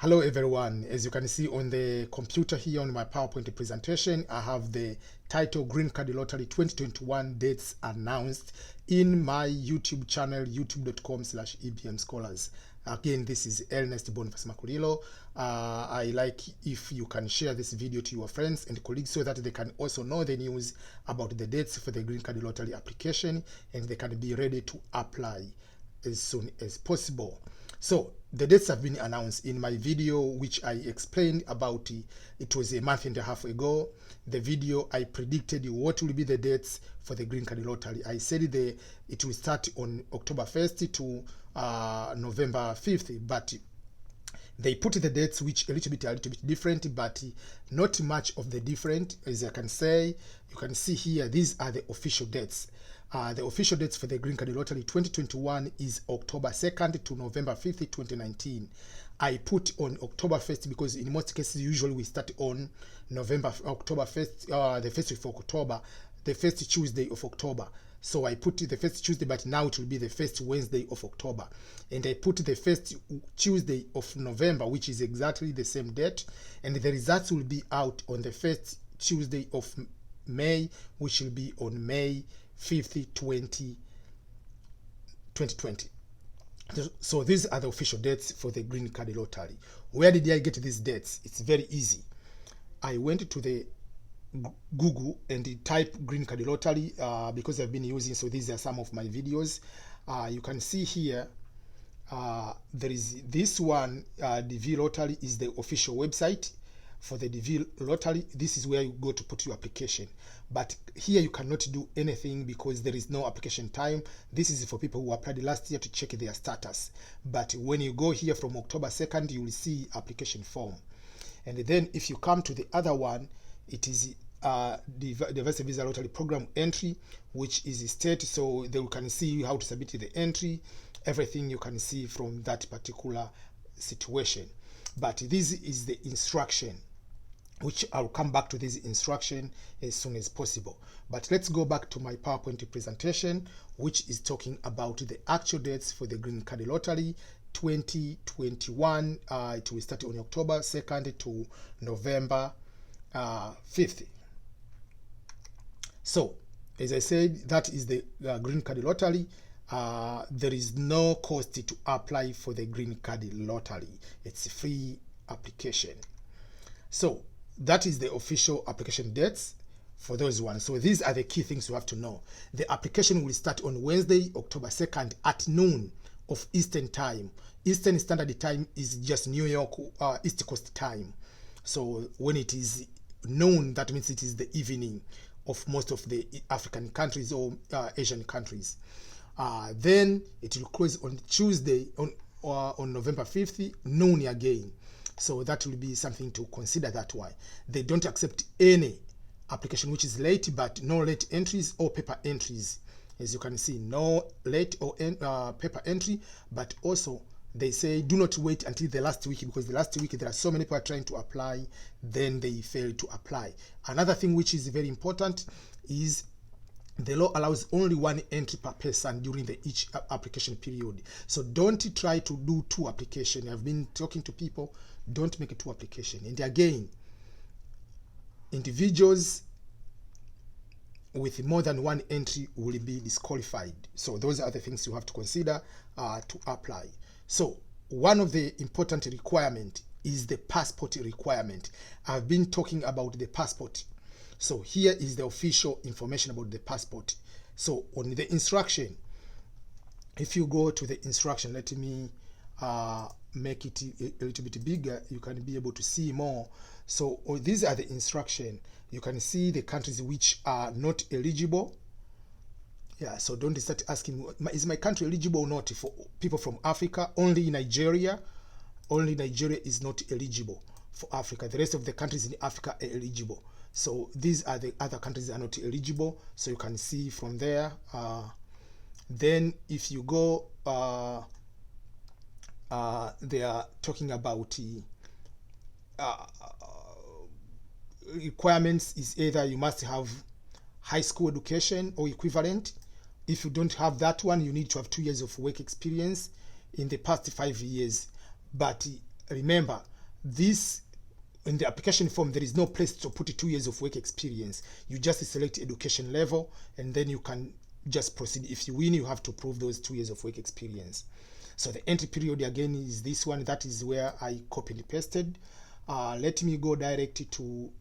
Hello everyone. As you can see on the computer here on my PowerPoint presentation, I have the title Green Card Lottery 2021 dates announced in my YouTube channel, youtube.com/EBM Scholars. Again, this is Ernest Boniface Makulilo. I like if you can share this video to your friends and colleagues so that they can also know the news about the dates for the Green Card Lottery application and they can be ready to apply as soon as possible. So the dates have been announced in my video, which I explained about. It was a month and a half ago. The video I predicted what will be the dates for the Green Card Lottery. I said it will start on October 1st to November 5th, but they put the dates which a little bit different, but not much of the different. As I can say, you can see here, these are the official dates. The official dates for the Green Card Lottery 2021 is October 2nd to November 5th, 2019. I put on October 1st because in most cases, usually we start on October 1st, the 1st of October, the first Tuesday of October. So I put the first Tuesday, but now it will be the first Wednesday of October. And I put the first Tuesday of November, which is exactly the same date. And the results will be out on the first Tuesday of May, which will be on May 5th, 2020. So these are the official dates for the Green Card Lottery. Where did I get these dates? It's very easy. I went to the Google and type Green Card Lottery because I've been using, so these are some of my videos. You can see here there is this one. DV Lottery is the official website for the DV Lottery. This is where you go to put your application, but here you cannot do anything because there is no application time. This is for people who applied last year to check their status, but when you go here from October 2nd, you will see application form. And then if you come to the other one, it is Diversity Visa Lottery Program entry, which is state, so they can see how to submit the entry, everything you can see from that particular situation. But this is the instruction, which I'll come back to this instruction as soon as possible. But let's go back to my PowerPoint presentation, which is talking about the actual dates for the Green Card Lottery 2021. It will start on October 2nd to November 5th. So, as I said, that is the Green Card Lottery. There is no cost to apply for the Green Card Lottery. It's a free application. So that is the official application dates for those ones. So these are the key things you have to know. The application will start on Wednesday, October 2nd at noon of Eastern Time. Eastern Standard Time is just New York East Coast time. So when it is noon, that means it is the evening of most of the African countries or Asian countries. Then it will close on Tuesday on November 5th, noon again. So that will be something to consider that way. They don't accept any application which is late, but no late entries or paper entries. As you can see, no late or paper entry, but also they say do not wait until the last week, because the last week there are so many people trying to apply, then they fail to apply. Another thing which is very important is the law allows only one entry per person during each application period. So don't try to do two applications. I've been talking to people, don't make it two applications. And again, individuals with more than one entry will be disqualified. So those are the things you have to consider to apply. So one of the important requirements is the passport requirement. I've been talking about the passport. So here is the official information about the passport. So on the instruction, if you go to the instruction, let me make it a little bit bigger, you can be able to see more. So these are the instruction. You can see the countries which are not eligible. Yeah, so don't start asking, is my country eligible or not? For people from Africa, only Nigeria is not eligible for Africa. The rest of the countries in Africa are eligible. So these are the other countries that are not eligible. So you can see from there. Then if you go, they are talking about requirements is either you must have high school education or equivalent. If you don't have that one, you need to have 2 years of work experience in the past 5 years. But remember, this, in the application form, there is no place to put 2 years of work experience. You just select education level, and then you can just proceed. If you win, you have to prove those 2 years of work experience. So the entry period again is this one. That is where I copied and pasted. Let me go directly to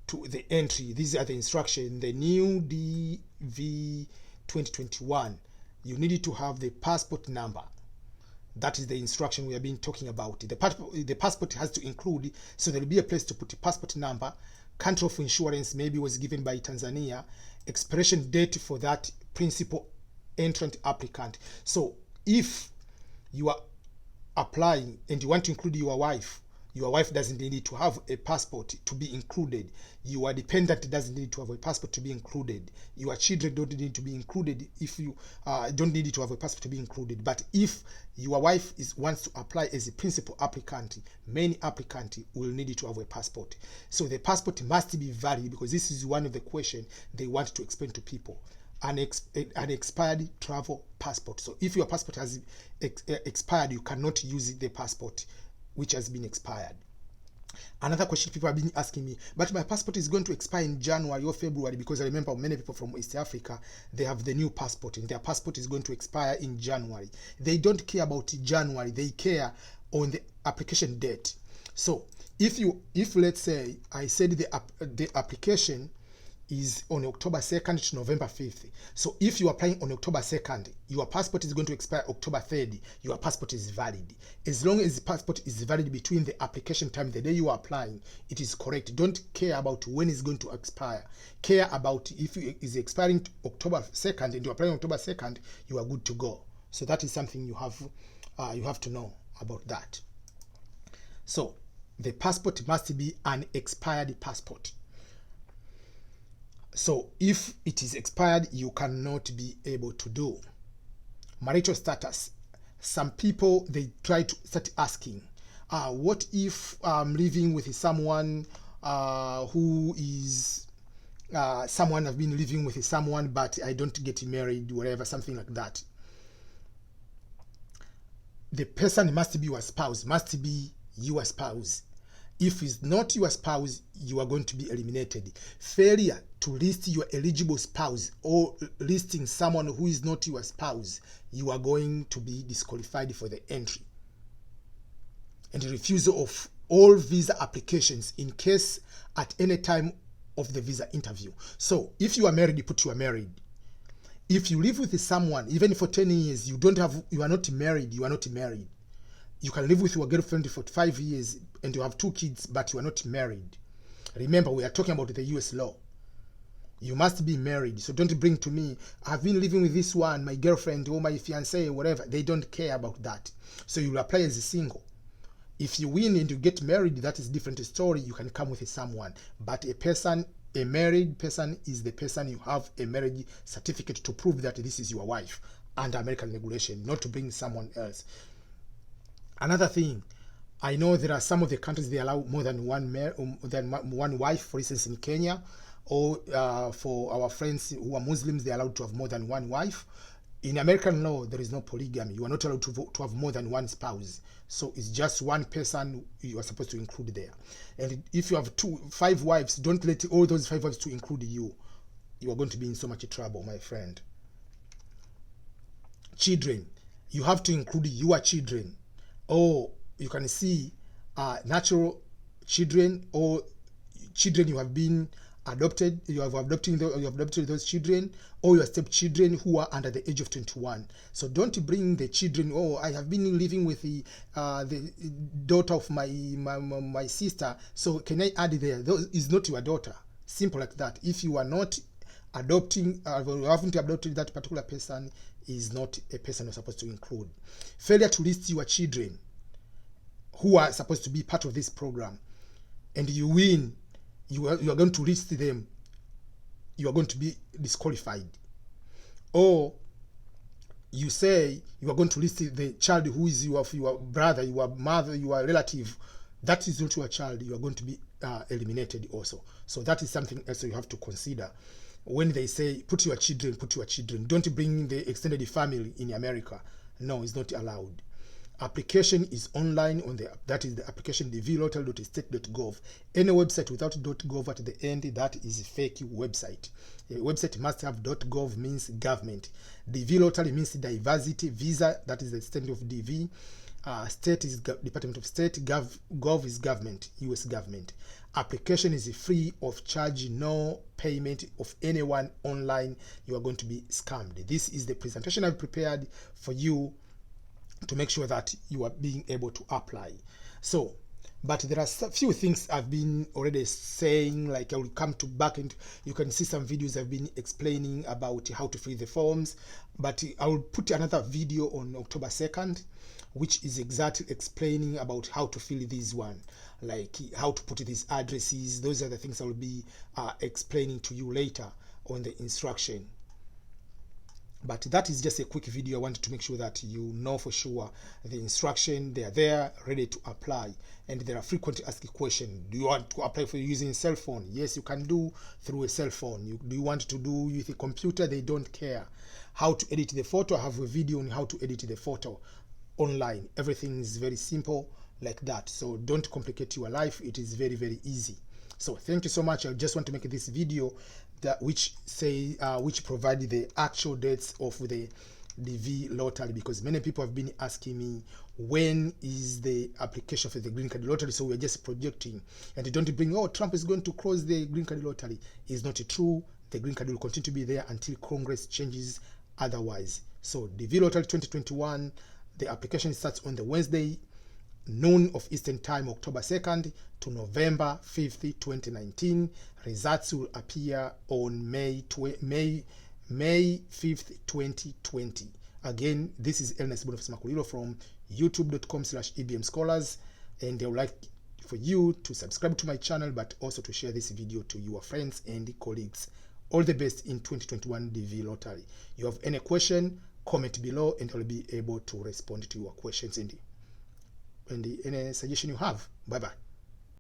the entry. These are the instructions. The new DV 2021. You need to have the passport number. That is the instruction we have been talking about. The passport has to include, so there will be a place to put a passport number, country of insurance maybe was given by Tanzania, expiration date for that principal entrant applicant. So if you are applying and you want to include your wife doesn't need to have a passport to be included. Your dependent doesn't need to have a passport to be included. Your children don't need to be included if you don't need to have a passport to be included. But if your wife wants to apply as a principal applicant, main applicant will need to have a passport. So the passport must be valid, because this is one of the questions they want to explain to people. An expired travel passport. So if your passport has expired, you cannot use the passport which has been expired. Another question people have been asking me, but my passport is going to expire in January or February, because I remember many people from East Africa, they have the new passport and their passport is going to expire in January. They don't care about January, they care on the application date. So if let's say I said the application is on October 2nd to November 5th. So if you are applying on October 2nd, your passport is going to expire October 3rd, your passport is valid. As long as the passport is valid between the application time, the day you are applying, it is correct. Don't care about when it's going to expire. Care about if it is expiring October 2nd and you are applying October 2nd, you are good to go. So that is something you have to know about that. So the passport must be an expired passport. So if it is expired, you cannot be able to do. Marital status. Some people, they try to start asking, what if I'm living with someone who is, someone I've been living with someone, but I don't get married, whatever, something like that. The person must be your spouse, must be your spouse. If it's not your spouse, you are going to be eliminated. Failure to list your eligible spouse or listing someone who is not your spouse, you are going to be disqualified for the entry. And refusal of all visa applications in case at any time of the visa interview. So if you are married, put you are married. If you live with someone, even for 10 years, you are not married, you are not married. You can live with your girlfriend for 5 years and you have 2 kids, but you are not married. Remember, we are talking about the US law. You must be married. So don't bring to me, I've been living with this one, my girlfriend or my fiancé, whatever. They don't care about that. So you will apply as a single. If you win and you get married, that is a different story. You can come with someone. But a married person is the person you have a marriage certificate to prove that this is your wife under American regulation, not to bring someone else. Another thing, I know there are some of the countries they allow more than one wife. For instance, in Kenya, or for our friends who are Muslims, they are allowed to have more than one wife. In American law, there is no polygamy. You are not allowed to have more than one spouse. So it's just one person you are supposed to include there. And if you have 5 wives, don't let all those 5 wives to include you. You are going to be in so much trouble, my friend. Children, you have to include your children. Or you can see natural children or children you have been adopted, you have adopted those children, or your stepchildren who are under the age of 21. So don't bring the children, oh, I have been living with the daughter of my sister, so can I add there? Those is not your daughter. Simple like that. If you are not adopting, you haven't adopted that particular person, is not a person you're supposed to include. Failure to list your children who are supposed to be part of this program, and you win, you are going to list them, you are going to be disqualified. Or you say you are going to list the child who is your brother, your mother, your relative, that is not your child, you are going to be eliminated also. So that is something else you have to consider. When they say put your children, don't bring the extended family in America. No, it's not allowed. Application is online on that is the application dvlottery.state.gov. Any website without .gov at the end, that is a fake website. A website must have .gov, means government. DV Lottery means diversity. Visa, that is the standard of DV. State is Department of State. Gov is government, US government. Application is free of charge, no payment of anyone online. You are going to be scammed. This is the presentation I've prepared for you to make sure that you are being able to apply. So, but there are a few things I've been already saying, like I will come to back and you can see some videos I've been explaining about how to fill the forms, but I will put another video on October 2nd, which is exactly explaining about how to fill this one, like how to put these addresses. Those are the things I will be explaining to you later on the instruction. But that is just a quick video. I wanted to make sure that you know for sure the instruction, they are there ready to apply. And there are frequently asked questions. Do you want to apply for using cell phone? Yes, you can do through a cell phone. Do you want to do with a computer? They don't care. How to edit the photo? I have a video on how to edit the photo online. Everything is very simple like that. So don't complicate your life. It is very, very easy. So thank you so much. I just want to make this video which provide the actual dates of the DV Lottery, because many people have been asking me when is the application for the Green Card Lottery. So we're just projecting, and don't bring, oh, Trump is going to close the Green Card Lottery. It's not true. The Green Card will continue to be there until Congress changes otherwise. So DV Lottery 2021, the application starts on the Wednesday, noon of Eastern Time, October 2nd to November 5th, 2019. Results will appear on May 5th, 2020. Again, this is Ernest Boniface Makulilo from youtube.com/EBM Scholars, and I would like for you to subscribe to my channel, but also to share this video to your friends and colleagues. All the best in 2021 DV Lottery. You have any question, comment below, and I'll be able to respond to your questions and any suggestion you have. Bye bye.